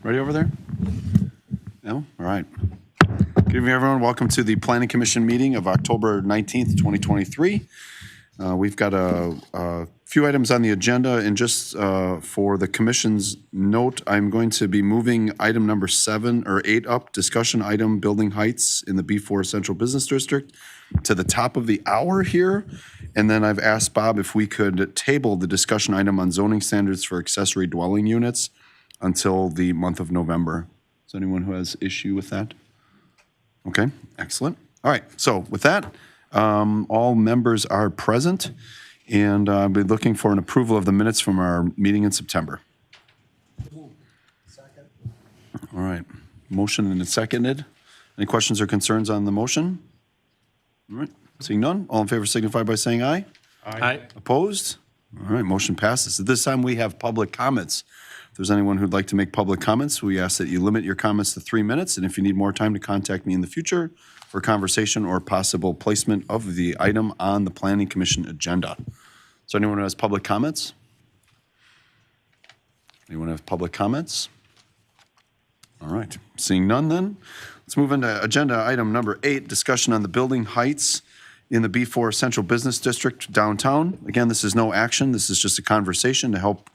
Ready over there? No? All right. Good evening, everyone. Welcome to the Planning Commission meeting of October 19th, 2023. We've got a few items on the agenda, and just for the commission's note, I'm going to be moving item number 7 or 8 up, discussion item building heights in the B4 Central Business District, to the top of the hour here. And then I've asked Bob if we could table the discussion item on zoning standards for accessory dwelling units until the month of November. Is there anyone who has issue with that? Okay, excellent. All right, so with that, all members are present, and I'll be looking for an approval of the minutes from our meeting in September. Second. All right, motion and it's seconded. Any questions or concerns on the motion? All right, seeing none, all in favor signify by saying aye. Aye. Opposed? All right, motion passes. At this time, we have public comments. If there's anyone who'd like to make public comments, we ask that you limit your comments to 3 minutes, and if you need more time, to contact me in the future for conversation or possible placement of the item on the Planning Commission agenda. Is there anyone who has public comments? Anyone have public comments? All right, seeing none then, let's move into agenda item number 8, discussion on the building heights in the B4 Central Business District downtown. Again, this is no action. This is just a conversation to help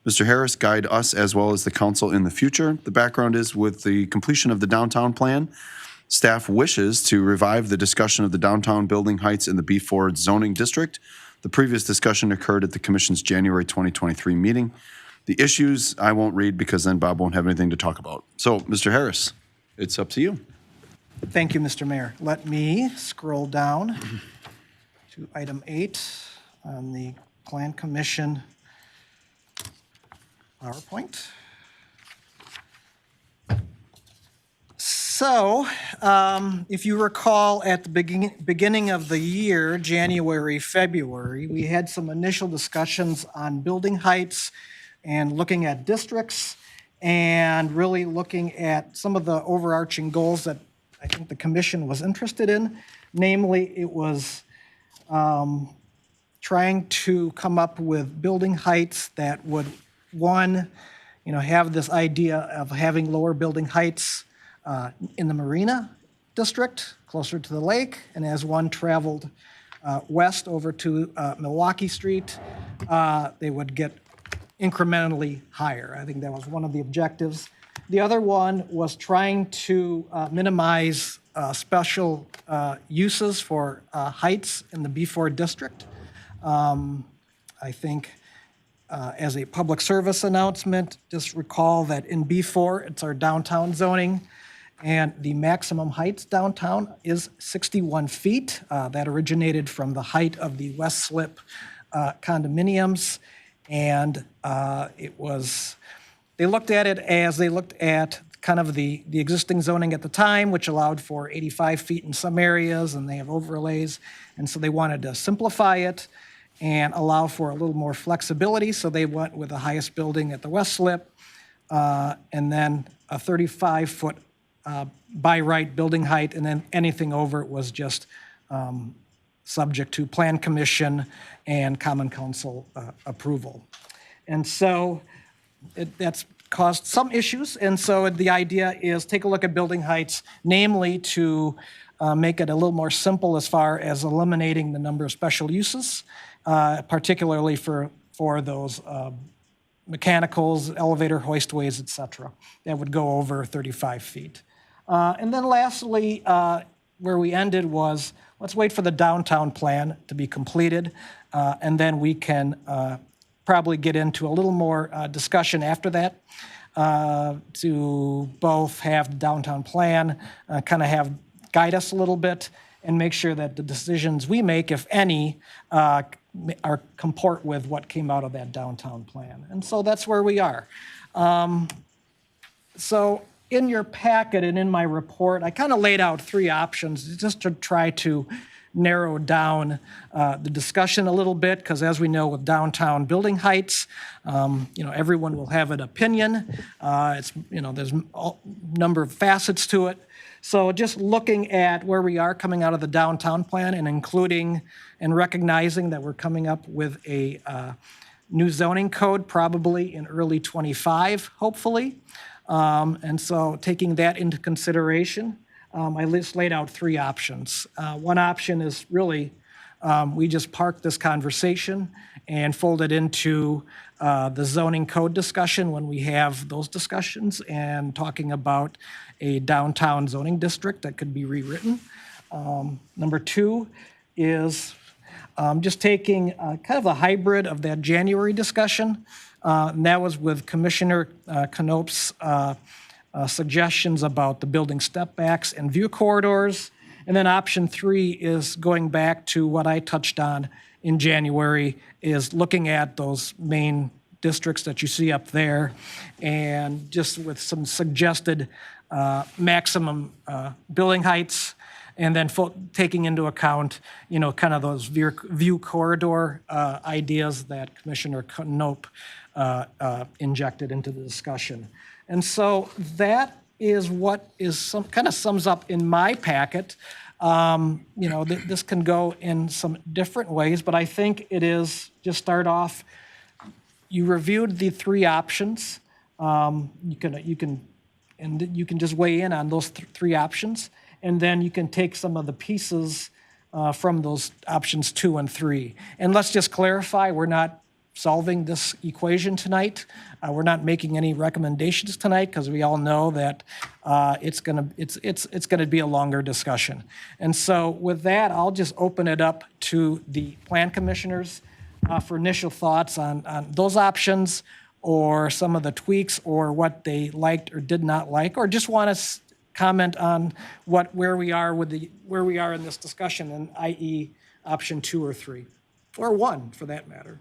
Mr. Harris guide us as well as the council in the future. The background is, with the completion of the downtown plan, staff wishes to revive the discussion of the downtown building heights in the B4 zoning district. The previous discussion occurred at the commission's January 2023 meeting. The issues I won't read because then Bob won't have anything to talk about. So, Mr. Harris, it's up to you. Thank you, Mr. Mayor. Let me scroll down to item 8 on the Plan Commission PowerPoint. So, if you recall, at the beginning of the year, January, February, we had some initial discussions on building heights and looking at districts and really looking at some of the overarching goals that I think the commission was interested in. Namely, it was trying to come up with building heights that would, one, have this idea of having lower building heights in the Marina District, closer to the lake, and as one traveled west over to Milwaukee Street, they would get incrementally higher. I think that was one of the objectives. The other one was trying to minimize special uses for heights in the B4 district. I think as a public service announcement, just recall that in B4, it's our downtown zoning, and the maximum heights downtown is 61 feet. That originated from the height of the West Slip condominiums, and they looked at it as they looked at kind of the existing zoning at the time, which allowed for 85 feet in some areas, and they have overlays, and so they wanted to simplify it and allow for a little more flexibility, so they went with the highest building at the West Slip, and then a 35-foot by right building height, and then anything over it was just subject to Plan Commission and Common Council approval. And so that's caused some issues, and so the idea is take a look at building heights, namely to make it a little more simple as far as eliminating the number of special uses, particularly for those mechanicals, elevator, hoistways, et cetera, that would go over 35 feet. And then lastly, where we ended was, let's wait for the downtown plan to be completed, and then we can probably get into a little more discussion after that to both have the downtown plan kind of guide us a little bit and make sure that the decisions we make, if any, comport with what came out of that downtown plan. And so that's where we are. So in your packet and in my report, I kind of laid out 3 options just to try to narrow down the discussion a little bit, because as we know with downtown building heights, everyone will have an opinion. There's a number of facets to it. So just looking at where we are coming out of the downtown plan and including and recognizing that we're coming up with a new zoning code probably in early '25, hopefully. And so taking that into consideration, I just laid out three options. One option is really we just park this conversation and fold it into the zoning code discussion when we have those discussions and talking about a downtown zoning district that could be rewritten. Number two is just taking kind of a hybrid of that January discussion. And that was with Commissioner Knope's suggestions about the building step backs and view corridors. And then option three is going back to what I touched on in January, is looking at those main districts that you see up there and just with some suggested maximum building heights, and then taking into account, kind of those view corridor ideas that Commissioner Knope injected into the discussion. And so that is what is kind of sums up in my packet. This can go in some different ways, but I think it is just start off. You reviewed the three options. You can just weigh in on those three options, and then you can take some of the pieces from those options 2 and 3. And let's just clarify: we're not solving this equation tonight. We're not making any recommendations tonight because we all know that it's gonna be a longer discussion. And so with that, I'll just open it up to the plan commissioners for initial thoughts on those options, or some of the tweaks, or what they liked or did not like, or just want to comment on where we are in this discussion, and i.e. option 2 or 3, or 1 for that matter.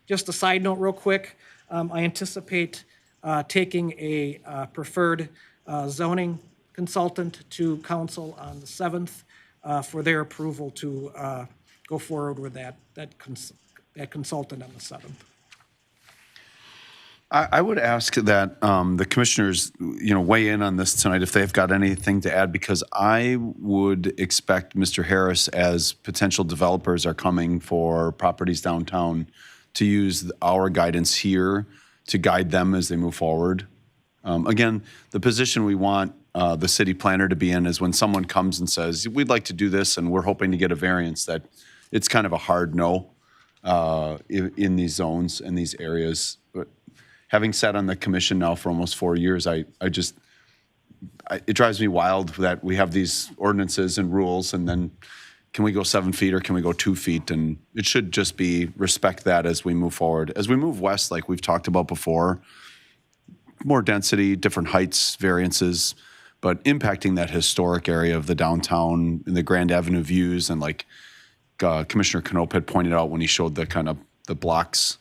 Just a side note real quick, I anticipate taking a preferred zoning consultant to council on the 7th for their approval to go forward with that consultant on the 7th. I would ask that the commissioners, weigh in on this tonight if they've got anything to add, because I would expect Mr. Harris, as potential developers are coming for properties downtown, to use our guidance here to guide them as they move forward. Again, the position we want the city planner to be in is when someone comes and says, we'd like to do this and we're hoping to get a variance, that it's kind of a hard no in these zones and these areas. But having sat on the commission now for almost 4 years, it drives me wild that we have these ordinances and rules, and then can we go 7 feet or can we go 2 feet? And it should just be respect that as we move forward. As we move west, like we've talked about before, more density, different heights, variances, but impacting that historic area of the downtown and the Grand Avenue views, and like Commissioner Knope had pointed out when he showed the kind of the blocks,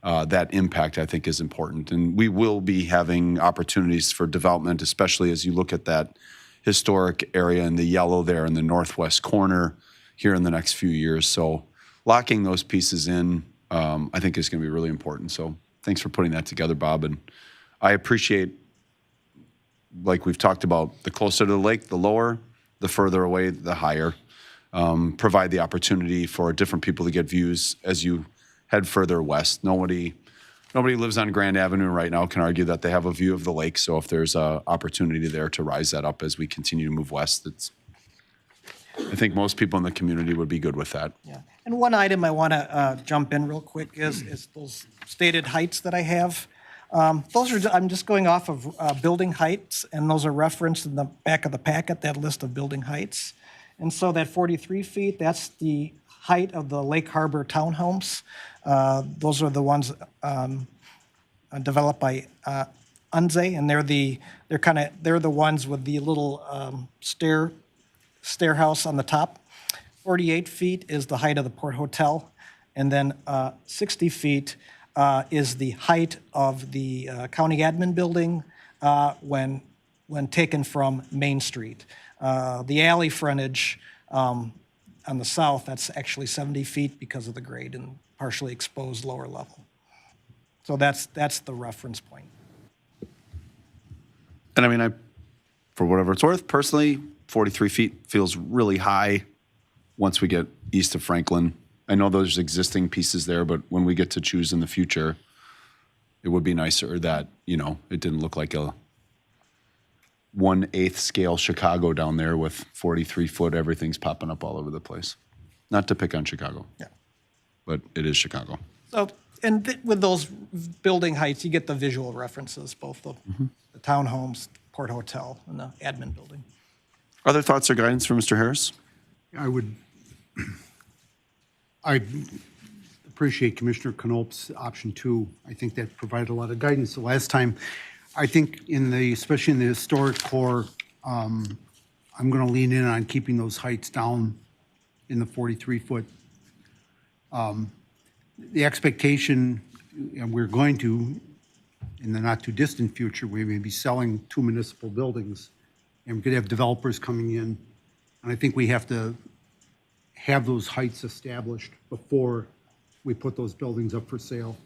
that impact I think is important. And we will be having opportunities for development, especially as you look at that historic area in the yellow there in the northwest corner here in the next few years. So locking those pieces in, I think is going to be really important. So thanks for putting that together, Bob. And I appreciate, like we've talked about, the closer to the lake, the lower, the further away, the higher. Provide the opportunity for different people to get views as you head further west. Nobody lives on Grand Avenue right now can argue that they have a view of the lake. So if there's an opportunity there to rise that up as we continue to move west, I think most people in the community would be good with that. Yeah. And one item I want to jump in real quick is those stated heights that I have. I'm just going off of building heights, and those are referenced in the back of the packet, that list of building heights. And so that 43 feet, that's the height of the Lake Harbor townhomes. Those are the ones developed by Unze, and they're the ones with the little stair house on the top. 48 feet is the height of the Port Hotel, and then 60 feet is the height of the county admin building when taken from Main Street. The alley frontage on the south, that's actually 70 feet because of the grade and partially exposed lower level. So that's the reference point. And I mean, for whatever it's worth, personally, 43 feet feels really high once we get east of Franklin. I know there's existing pieces there, but when we get to choose in the future, it would be nicer that, you know, it didn't look like a 1/8 scale Chicago down there with 43 foot, everything's popping up all over the place. Not to pick on Chicago. Yeah. But it is Chicago. So, and with those building heights, you get the visual references, both the townhomes, Port Hotel, and the admin building. Other thoughts or guidance from Mr. Harris? I appreciate Commissioner Knopp's option 2. I think that provided a lot of guidance the last time. I think especially in the historic core, I'm going to lean in on keeping those heights down in the 43-foot. The expectation, and we're going to, in the not-too-distant future, we may be selling 2 municipal buildings, and we could have developers coming in. And I think we have to have those heights established before we put those buildings up for sale.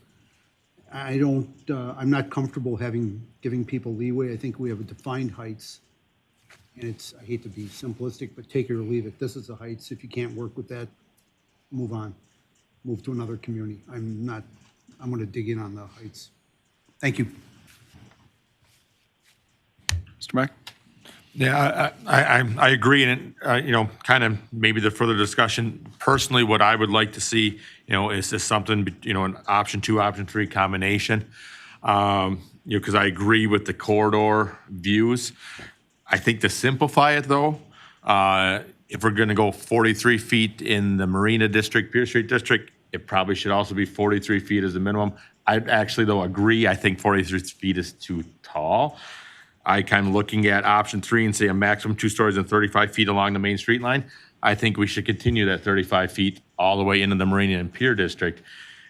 I'm not comfortable giving people leeway. I think we have a defined heights. And I hate to be simplistic, but take it or leave it. This is the heights. If you can't work with that, move on. Move to another community. I'm going to dig in on the heights. Thank you. Mr. Mack? Yeah, I agree, and you know, kind of maybe the further discussion. Personally, what I would like to see, you know, is this something, you know, an option 2, option 3 combination. You know, because I agree with the corridor views. I think to simplify it though, if we're going to go 43 feet in the Marina District, Pierce Street District, it probably should also be 43 feet as a minimum. I actually though agree. I think 43 feet is too tall. I kind of looking at option 3 and say a maximum 2 stories and 35 feet along the main street line. I think we should continue that 35 feet all the way into the Marina and Pier District.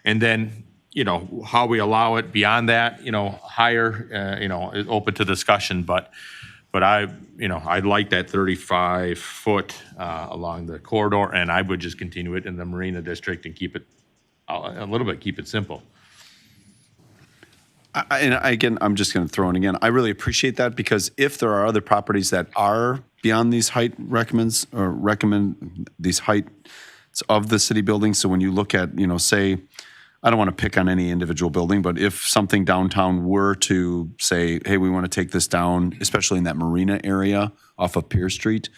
And then, you know, how we allow it beyond that, you know, higher, you know, is open to discussion. But I, you know, I'd like that 35 foot along the corridor, and I would just continue it in the Marina District and keep it a little bit, keep it simple. Again, I'm just going to throw in again. I really appreciate that, because if there are other properties that are beyond these height recommend these heights of the city buildings. So when you look at, you know, say, I don't want to pick on any individual building, but if something downtown were to say, hey, we want to take this down, especially in that marina area off of Pier Street,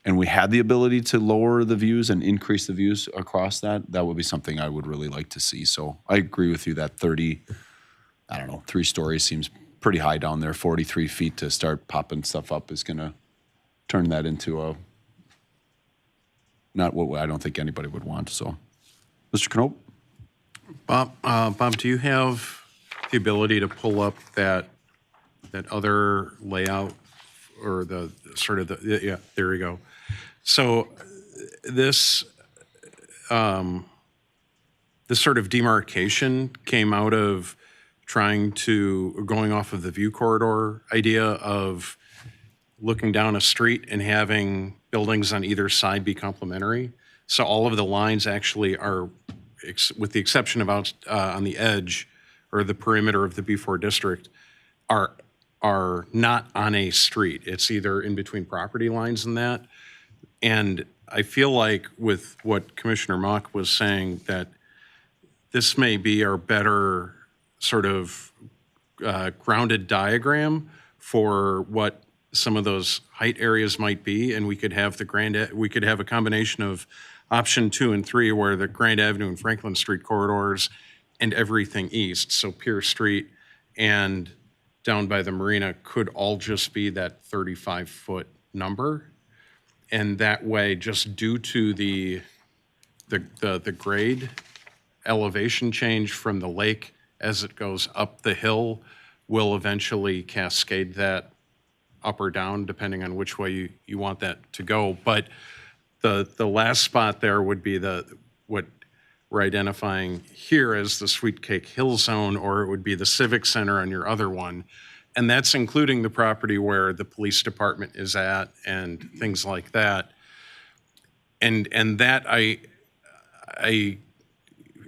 and we had the ability to lower the views and increase the views across that, that would be something I would really like to see. So I agree with you that 3 stories seems pretty high down there. 43 feet to start popping stuff up is going to turn that into not what I don't think anybody would want. So, Mr. Knopp? Bob, do you have the ability to pull up that other layout, or the sort of yeah, there we go. So this sort of demarcation came out of going off of the view corridor idea of looking down a street and having buildings on either side be complementary. So all of the lines actually are, with the exception of out on the edge or the perimeter of the B4 district, are not on a street. It's either in between property lines and that. And I feel like with what Commissioner Mock was saying, that this may be our better sort of grounded diagram for what some of those height areas might be, and we could have a combination of option 2 and 3, where the Grand Avenue and Franklin Street corridors and everything east, so Pierce Street and down by the marina, could all just be that 35-foot number. And that way, just due to the grade elevation change from the lake as it goes up the hill, will eventually cascade that up or down, depending on which way you want that to go. But the last spot there would be what we're identifying here as the Sweet Cake Hill Zone, or it would be the Civic Center on your other one. And that's including the property where the police department is at and things like that. And that I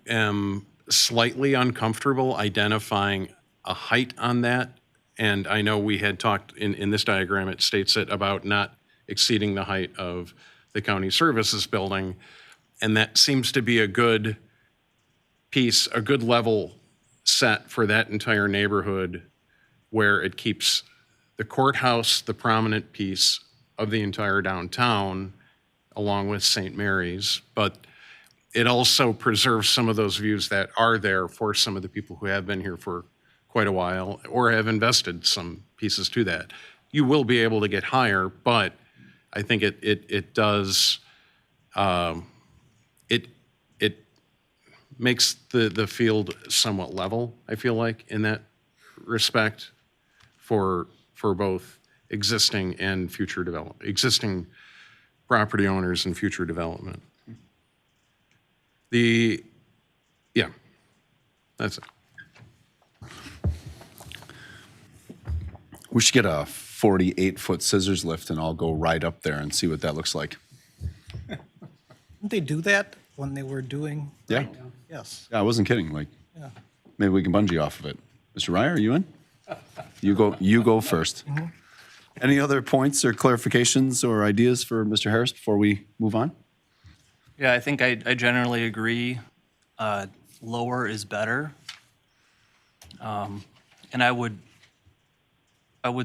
am slightly uncomfortable identifying a height on that. And I know we had talked in this diagram, it states it about not exceeding the height of the county services building. And that seems to be a good piece, a good level set for that entire neighborhood where it keeps the courthouse, the prominent piece of the entire downtown, along with St. Mary's, but it also preserves some of those views that are there for some of the people who have been here for quite a while or have invested some pieces to that. You will be able to get higher, but I think it does, it makes the field somewhat level, I feel like, in that respect for both existing and future development, existing property owners and future development. Yeah, that's it. We should get a 48-foot scissors lift and I'll go right up there and see what that looks like. Didn't they do that when they were doing? Yeah. Yes. Yeah, I wasn't kidding. Like, Yeah. maybe we can bungee off of it. Mr. Ryer, are you in? You go first. Any other points or clarifications or ideas for Mr. Harris before we move on? Yeah, I think I generally agree. Lower is better. And I would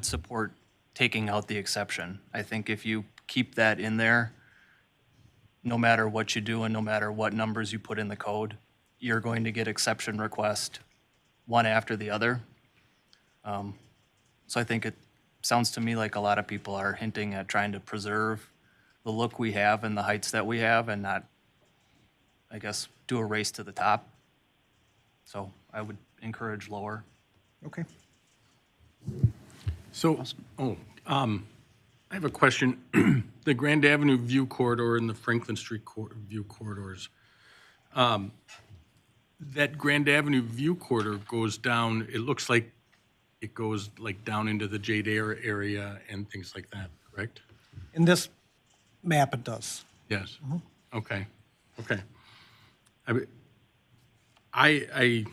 support taking out the exception. I think if you keep that in there, no matter what you do and no matter what numbers you put in the code, you're going to get exception requests one after the other. So I think it sounds to me like a lot of people are hinting at trying to preserve the look we have and the heights that we have and not, I guess, do a race to the top. So I would encourage lower. Okay. So, I have a question. The Grand Avenue View Corridor and the Franklin Street View Corridors. That Grand Avenue View Corridor goes down, it looks like it goes like down into the Jade Air area and things like that, correct? In this map, it does. Yes. Okay. I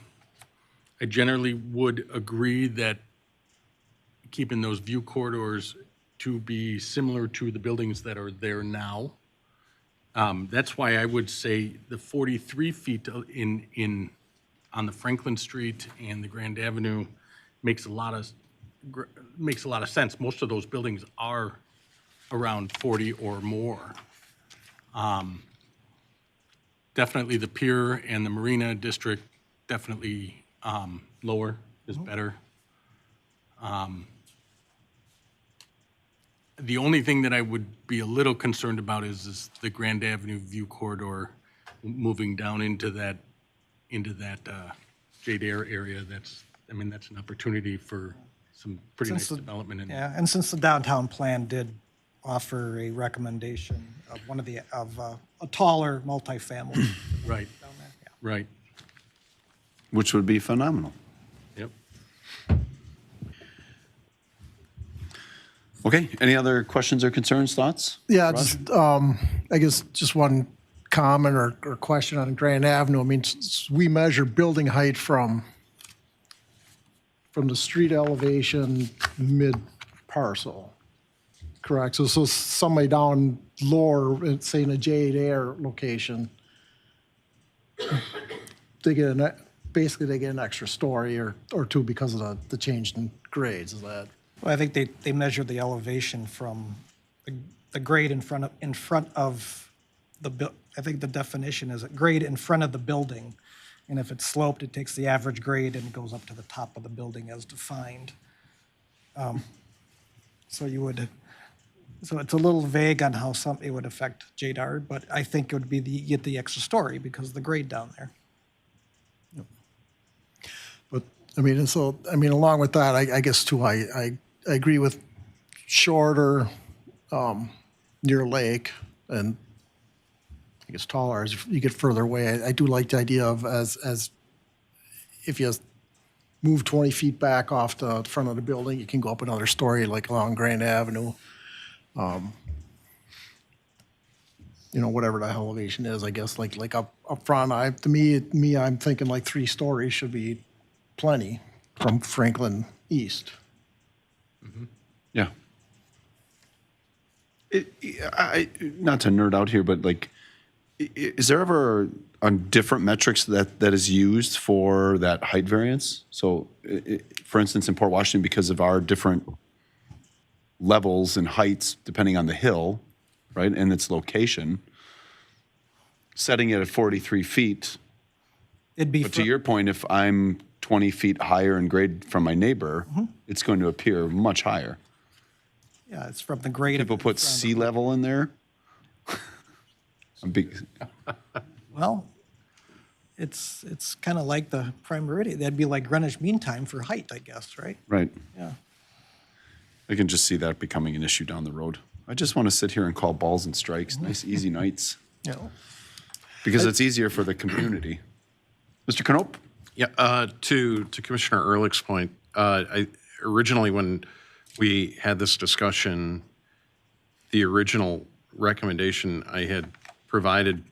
generally would agree that keeping those view corridors to be similar to the buildings that are there now. That's why I would say the 43 feet on the Franklin Street and the Grand Avenue makes a lot of sense. Most of those buildings are around 40 or more. Definitely the Pier and the Marina District, definitely lower is better. The only thing that I would be a little concerned about is the Grand Avenue View Corridor moving down into that Jade Air area. That's an opportunity for some pretty nice Since the- development in there. Yeah, and since the downtown plan did offer a recommendation of a taller multifamily Right, down there, yeah. right. Which would be phenomenal. Yep. Okay, any other questions or concerns, thoughts? Yeah, just, I guess just one comment or question on Grand Avenue. I mean, we measure building height from the street elevation mid-parcel, correct? So somebody down lower, say in a Jade Air location, they get basically they get an extra story or two because of the change in grades, is that? Well, I think they measure the elevation from the grade in front of I think the definition is a grade in front of the building. And if it's sloped, it takes the average grade and goes up to the top of the building as defined. So it's a little vague on how it would affect JDAR, but I think it would be you get the extra story because of the grade down there. But, along with that, I guess too, I agree with shorter, near lake, and I guess taller as you get further away. I do like the idea of as if you move 20 feet back off the front of the building, you can go up another story, like along Grand Avenue. Whatever the elevation is, I guess, like up front, I'm thinking like 3 stories should be plenty from Franklin East. Yeah. Not to nerd out here, but like, Is there ever on different metrics that is used for that height variance? So, for instance, in Port Washington, because of our different levels and heights depending on the hill, right, and its location, setting it at 43 feet. It'd be, But to your point, if I'm 20 feet higher in grade from my neighbor, Mm-hmm. it's going to appear much higher. yeah, it's from the grade. of People it put in front of sea level in there. I'm big, Well, it's kind of like the prime meridian. That'd be like Greenwich Mean Time for height, I guess, right? right. Yeah. I can just see that becoming an issue down the road. I just want to sit here and call balls and strikes, nice, easy nights, Yeah. because it's easier for the community. Mr. Knope? Yeah, to Commissioner Ehrlich's point, originally when we had this discussion, the original recommendation I had provided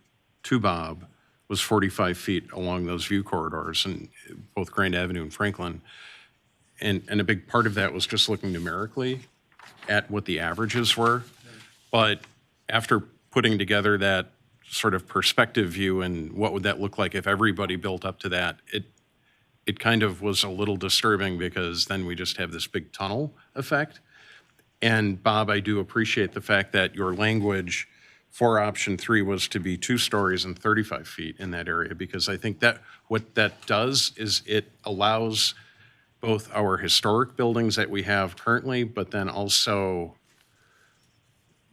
to Bob was 45 feet along those view corridors in both Grand Avenue and Franklin. And a big part of that was just looking numerically at what the averages were. But after putting together that sort of perspective view and what would that look like if everybody built up to that, it kind of was a little disturbing because then we just have this big tunnel effect. And Bob, I do appreciate the fact that your language for option 3 was to be 2 stories and 35 feet in that area, because I think that what that does is it allows both our historic buildings that we have currently, but then also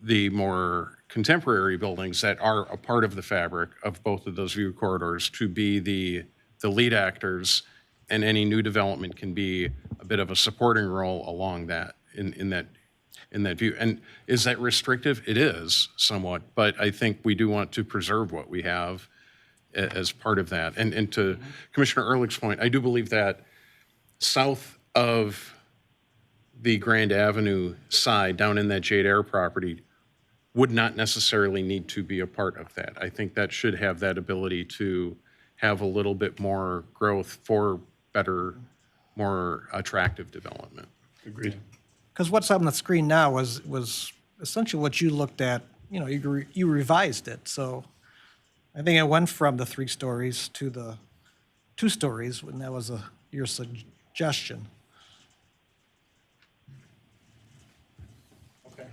the more contemporary buildings that are a part of the fabric of both of those view corridors to be the lead actors, and any new development can be a bit of a supporting role along that, in that view. And is that restrictive? It is somewhat, but I think we do want to preserve what we have as part of that. And to Commissioner Ehrlich's point, I do believe that south of the Grand Avenue side, down in that Jade Air property, would not necessarily need to be a part of that. I think that should have that ability to have a little bit more growth for better, more attractive development. Agreed. Because what's on the screen now was essentially what you looked at, you revised it. So I think it went from the 3 stories to the 2 stories, when that was your suggestion.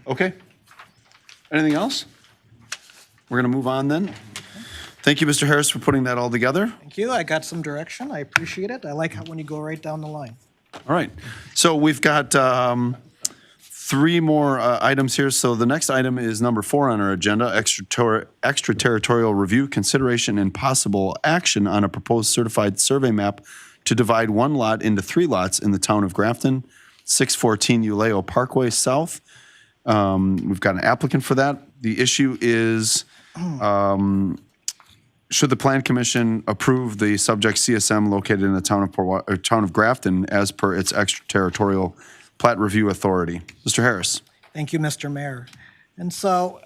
Okay. Anything else? We're going to move on then. Thank you, Mr. Harris, for putting that all together. Thank you. I got some direction. I appreciate it. I like how when you go right down the line. All right. So we've got 3 more items here. So the next item is number 4 on our agenda, extraterritorial review, consideration, and possible action on a proposed certified survey map to divide 1 lot into 3 lots in the town of Grafton, 614 Uleo Parkway South. We've got an applicant for that. The issue is, should the Plan Commission approve the subject CSM located in the town of Grafton as per its extraterritorial plat review authority? Mr. Harris. Thank you, Mr. Mayor. And so,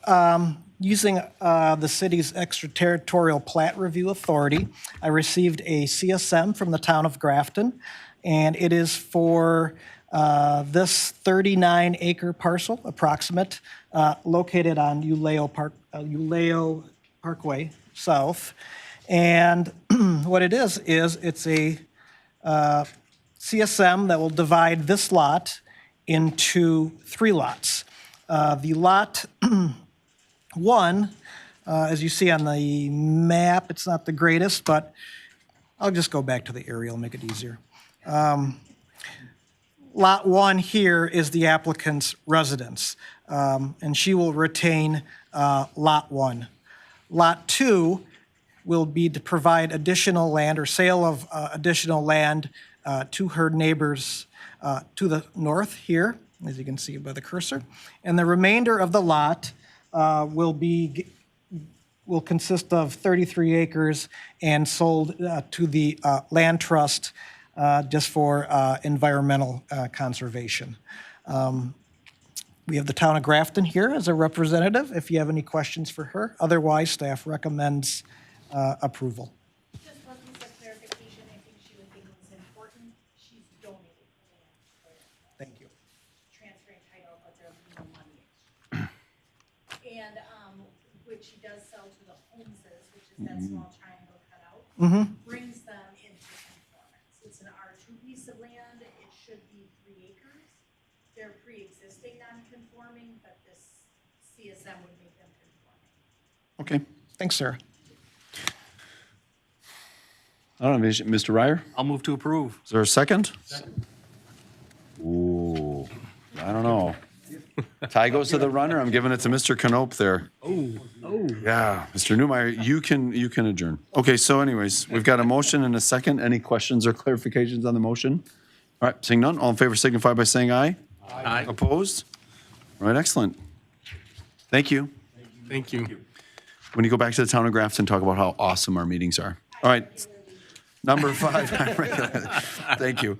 using the city's extraterritorial plat review authority, I received a CSM from the town of Grafton, and it is for this 39-acre parcel, approximate, located on Uleo Parkway South. And what it is it's a CSM that will divide this lot into 3 lots. The lot 1, as you see on the map, it's not the greatest, but I'll just go back to the aerial, make it easier. Lot 1 here is the applicant's residence, and she will retain Lot 1. Lot 2 will be to provide additional land or sale of additional land to her neighbors to the north here, as you can see by the cursor. And the remainder of the lot will consist of 33 acres and sold to the land trust just for environmental conservation. We have the town of Grafton here as a representative, if you have any questions for her. Otherwise, staff recommends approval. Just one piece of clarification, I think she would think it was important. She's donated the land. Thank you. Transferring title, but there'll be no money. And which he does sell to the Holmeses, which is that small triangle cut out, brings them into conformance. It's an R2 piece of land. It should be 3 acres. They're pre-existing non-conforming, but this CSM would make them conforming. Okay. Thanks, Sarah. I don't know, Mr. Ryer, I'll move to approve. is there a second? Ooh, I don't know. Tie goes to the runner. I'm giving it to Mr. Knope there. Oh. Yeah, Mr. Newmeyer, you can adjourn. Okay, so anyways, we've got a motion and a second. Any questions or clarifications on the motion? All right, seeing none, all in favor signify by saying aye. Aye. Opposed? All right, excellent. Thank you. Thank you. When you go back to the town of Grafton, talk about how awesome our meetings are. All right. Number 5. Thank you.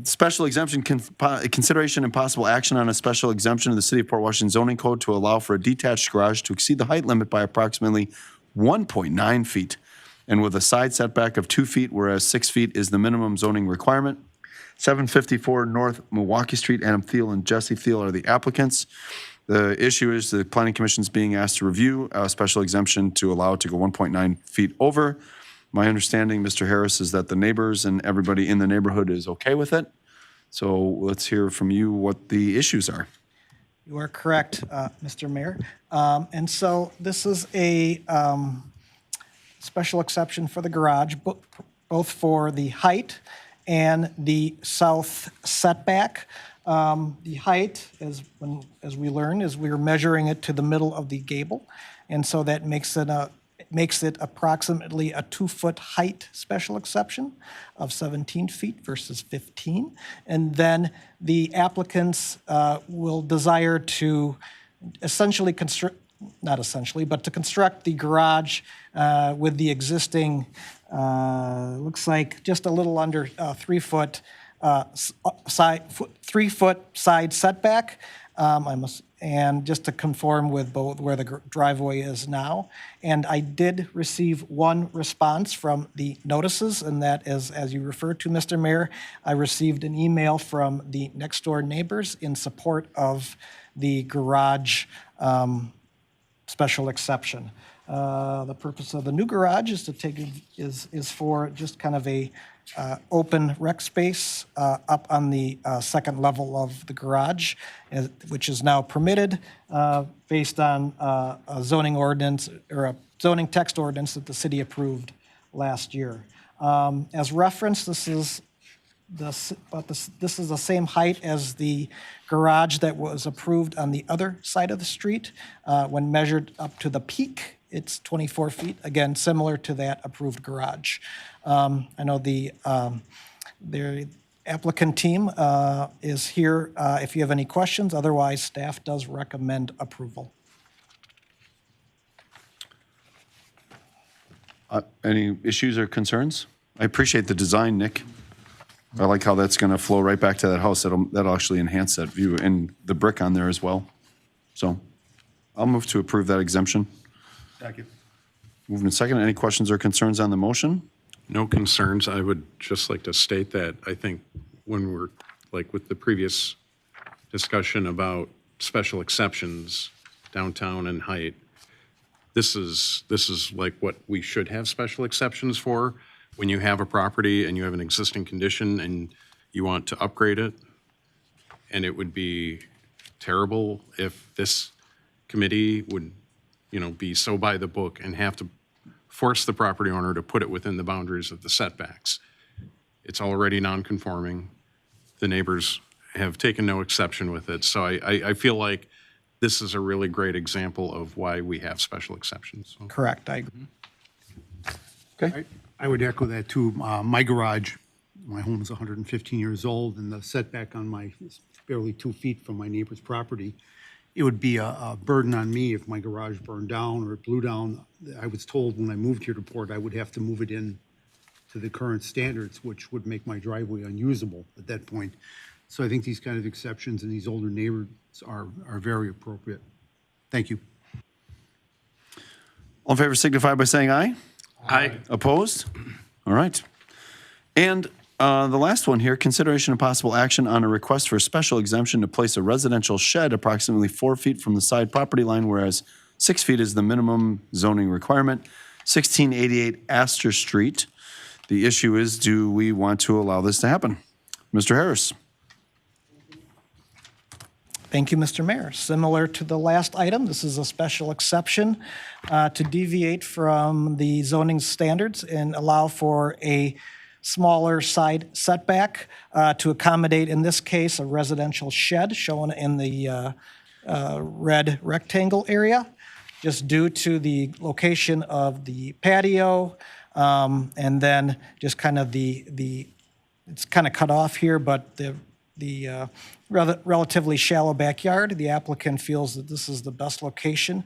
Special exemption, consideration and possible action on a special exemption of the City of Port Washington zoning code to allow for a detached garage to exceed the height limit by approximately 1.9 feet and with a side setback of 2 feet, whereas 6 feet is the minimum zoning requirement. 754 North Milwaukee Street. Adam Thiel and Jesse Thiel are the applicants. The issue is the Planning Commission is being asked to review a special exemption to allow it to go 1.9 feet over. My understanding, Mr. Harris, is that the neighbors and everybody in the neighborhood is okay with it. So let's hear from you what the issues are. You are correct, Mr. Mayor. And so this is a special exception for the garage, both for the height and the south setback. The height, as we learned, is we're measuring it to the middle of the gable. And so that makes it approximately a 2-foot height special exception of 17 feet versus 15. And then the applicants will desire to essentially not essentially, but to construct the garage with the existing, looks like just a little under 3-foot side, 3-foot side setback. And just to conform with both where the driveway is now. And I did receive one response from the notices, and that is, as you referred to, Mr. Mayor, I received an email from the next door neighbors in support of the garage special exception. The purpose of the new garage is to is for just kind of a open rec space up on the second level of the garage, which is now permitted based on a zoning ordinance or a zoning text ordinance that the city approved last year. As referenced, this is the same height as the garage that was approved on the other side of the street. When measured up to the peak, it's 24 feet, again, similar to that approved garage. I know the applicant team is here if you have any questions. Otherwise, staff does recommend approval. Any issues or concerns? I appreciate the design, Nick. I like how that's going to flow right back to that house. That'll actually enhance that view and the brick on there as well. So I'll move to approve that exemption. Second. Moving in second. Any questions or concerns on the motion? No concerns. I would just like to state that I think when we're, like with the previous discussion about special exceptions, downtown and height, this is like what we should have special exceptions for. When you have a property and you have an existing condition and you want to upgrade it, and it would be terrible if this committee would, be so by the book and have to force the property owner to put it within the boundaries of the setbacks. It's already non-conforming. The neighbors have taken no exception with it. So I feel like this is a really great example of why we have special exceptions. So. Correct, I agree. Okay. I would echo that too. My garage, my home is 115 years old, and the setback on my is barely 2 feet from my neighbor's property. It would be a burden on me if my garage burned down or it blew down. I was told when I moved here to Port, I would have to move it in to the current standards, which would make my driveway unusable at that point. So I think these kind of exceptions in these older neighborhoods are very appropriate. Thank you. All in favor signify by saying aye. Aye. Opposed? All right. And the last one here, consideration of possible action on a request for a special exemption to place a residential shed approximately 4 feet from the side property line, whereas 6 feet is the minimum zoning requirement. 1688 Astor Street. The issue is, do we want to allow this to happen? Mr. Harris? Thank you, Mr. Mayor. Similar to the last item, this is a special exception to deviate from the zoning standards and allow for a smaller side setback to accommodate, in this case, a residential shed shown in the red rectangle area, just due to the location of the patio, and then just kind of it's kind of cut off here, but the relatively shallow backyard. The applicant feels that this is the best location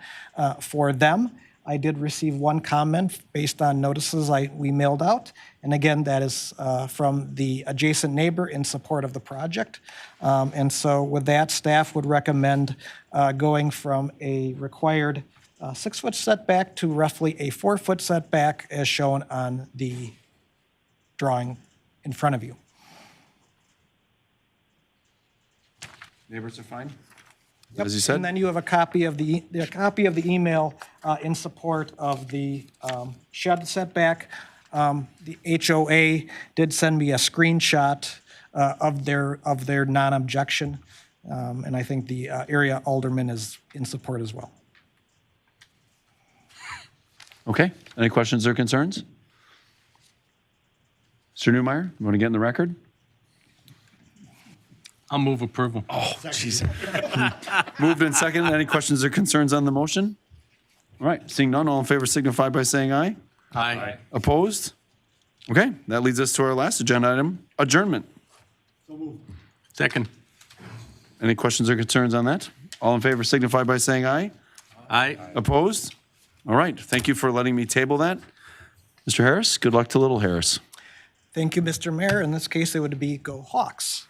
for them. I did receive one comment based on notices we mailed out. And again, that is from the adjacent neighbor in support of the project. And so with that, staff would recommend going from a required 6-foot setback to roughly a 4-foot setback as shown on the drawing in front of you. Neighbors are fine? As you said? And then you have a copy of the email in support of the shed setback. The HOA did send me a screenshot of their non-objection, and I think the area alderman is in support as well. Okay, any questions or concerns? Mr. Newmeyer, you want to get in the record? I'll move approval. Oh, jeez. Moved and seconded. Any questions or concerns on the motion? All right, seeing none, all in favor signify by saying aye. Aye. Opposed? Okay, that leads us to our last agenda item, adjournment. Second. Any questions or concerns on that? All in favor signify by saying aye. Aye. Opposed? All right, thank you for letting me table that. Mr. Harris, good luck to Little Harris. Thank you, Mr. Mayor. In this case, it would be Go Hawks.